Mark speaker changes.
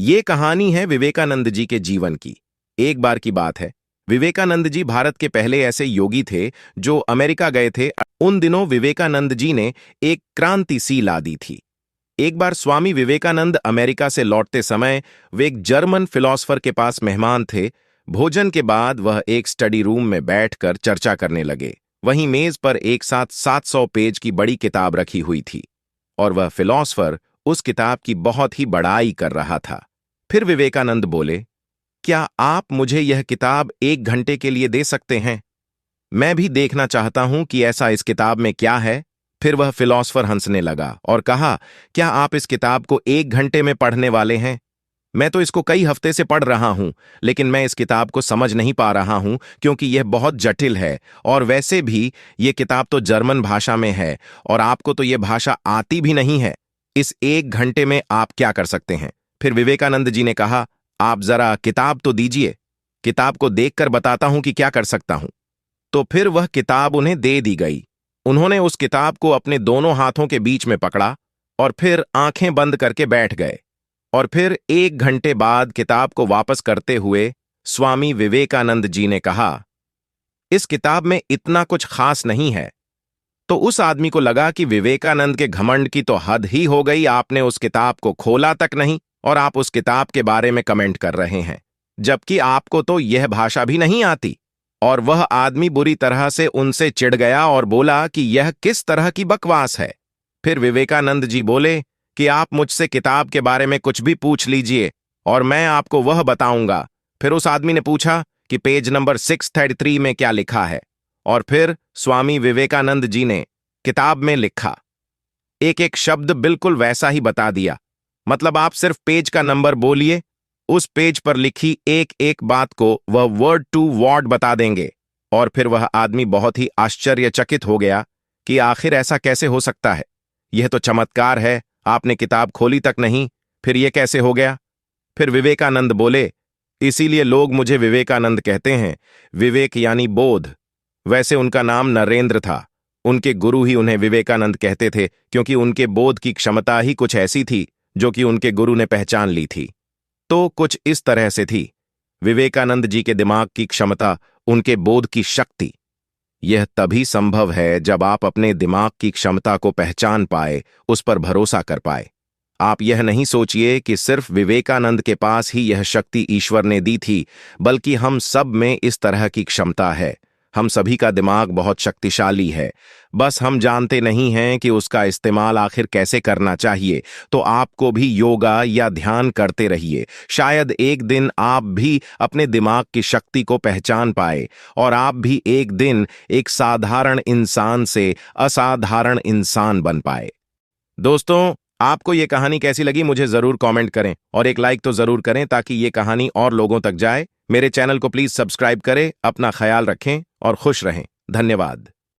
Speaker 1: ये कहानी है विवेकानंद जी के जीवन की। एक बार की बात है, विवेकानंद जी भारत के पहले ऐसे योगी थे जो अमेरिका गए थे। उन दिनों विवेकानंद जी ने एक क्रांति सी ला दी थी। एक बार स्वामी विवेकानंद अमेरिका से लौटते समय वे एक जर्मन फिलॉसफर के पास मेहमान थे। भोजन के बाद वह एक स्टडी रूम में बैठकर चर्चा करने लगे। वहीं मेज पर एक साथ 700 पेज की बड़ी किताब रखी हुई थी और वह फिलॉसफर उस किताब की बहुत ही बड़ाई कर रहा था। फिर विवेकानंद बोले, क्या आप मुझे यह किताब 1 घंटे के लिए दे सकते हैं? मैं भी देखना चाहता हूं कि ऐसा इस किताब में क्या है। फिर वह फिलॉसफर हंसने लगा और कहा, क्या आप इस किताब को 1 घंटे में पढ़ने वाले हैं? मैं तो इसको कई हफ्ते से पढ़ रहा हूं, लेकिन मैं इस किताब को समझ नहीं पा रहा हूं क्योंकि यह बहुत जटिल है। और वैसे भी यह किताब तो जर्मन भाषा में है और आपको तो यह भाषा आती भी नहीं है। इस 1 घंटे में आप क्या कर सकते हैं? फिर विवेकानंद जी ने कहा, आप जरा किताब तो दीजिए, किताब को देखकर बताता हूं कि क्या कर सकता हूं। तो फिर वह किताब उन्हें दे दी गई। उन्होंने उस किताब को अपने दोनों हाथों के बीच में पकड़ा और फिर आंखें बंद करके बैठ गए। और फिर 1 घंटे बाद किताब को वापस करते हुए स्वामी विवेकानंद जी ने कहा, इस किताब में इतना कुछ खास नहीं है। तो उस आदमी को लगा कि विवेकानंद के घमंड की तो हद ही हो गई। आपने उस किताब को खोला तक नहीं और आप उस किताब के बारे में कमेंट कर रहे हैं, जबकि आपको तो यह भाषा भी नहीं आती। और वह आदमी बुरी तरह से उनसे चिढ़ गया और बोला कि यह किस तरह की बकवास है। फिर विवेकानंद जी बोले कि आप मुझसे किताब के बारे में कुछ भी पूछ लीजिए और मैं आपको वह बताऊंगा। फिर उस आदमी ने पूछा कि पेज नंबर 633 में क्या लिखा है। और फिर स्वामी विवेकानंद जी ने किताब में लिखा एक एक शब्द बिल्कुल वैसा ही बता दिया। मतलब आप सिर्फ पेज का नंबर बोलिए, उस पेज पर लिखी एक एक बात को वह वर्ड टू वर्ड बता देंगे। और फिर वह आदमी बहुत ही आश्चर्यचकित हो गया कि आखिर ऐसा कैसे हो सकता है। यह तो चमत्कार है, आपने किताब खोली तक नहीं, फिर यह कैसे हो गया? फिर विवेकानंद बोले, इसीलिए लोग मुझे विवेकानंद कहते हैं। विवेक यानी बोध। वैसे उनका नाम नरेंद्र था। उनके गुरु ही उन्हें विवेकानंद कहते थे क्योंकि उनके बोध की क्षमता ही कुछ ऐसी थी जो कि उनके गुरु ने पहचान ली थी। तो कुछ इस तरह से थी विवेकानंद जी के दिमाग की क्षमता, उनके बोध की शक्ति। यह तभी संभव है जब आप अपने दिमाग की क्षमता को पहचान पाए, उस पर भरोसा कर पाए। आप यह नहीं सोचिए कि सिर्फ विवेकानंद के पास ही यह शक्ति ईश्वर ने दी थी, बल्कि हम सब में इस तरह की क्षमता है। हम सभी का दिमाग बहुत शक्तिशाली है, बस हम जानते नहीं हैं कि उसका इस्तेमाल आखिर कैसे करना चाहिए। तो आपको भी योगा या ध्यान करते रहिए, शायद एक दिन आप भी अपने दिमाग की शक्ति को पहचान पाए और आप भी एक दिन एक साधारण इंसान से असाधारण इंसान बन पाए। दोस्तों, आपको ये कहानी कैसी लगी मुझे जरूर कमेंट करें और एक लाइक तो जरूर करें ताकि ये कहानी और लोगों तक जाए। मेरे चैनल को प्लीज सब्सक्राइब करें। अपना ख्याल रखें और खुश रहें। धन्यवाद।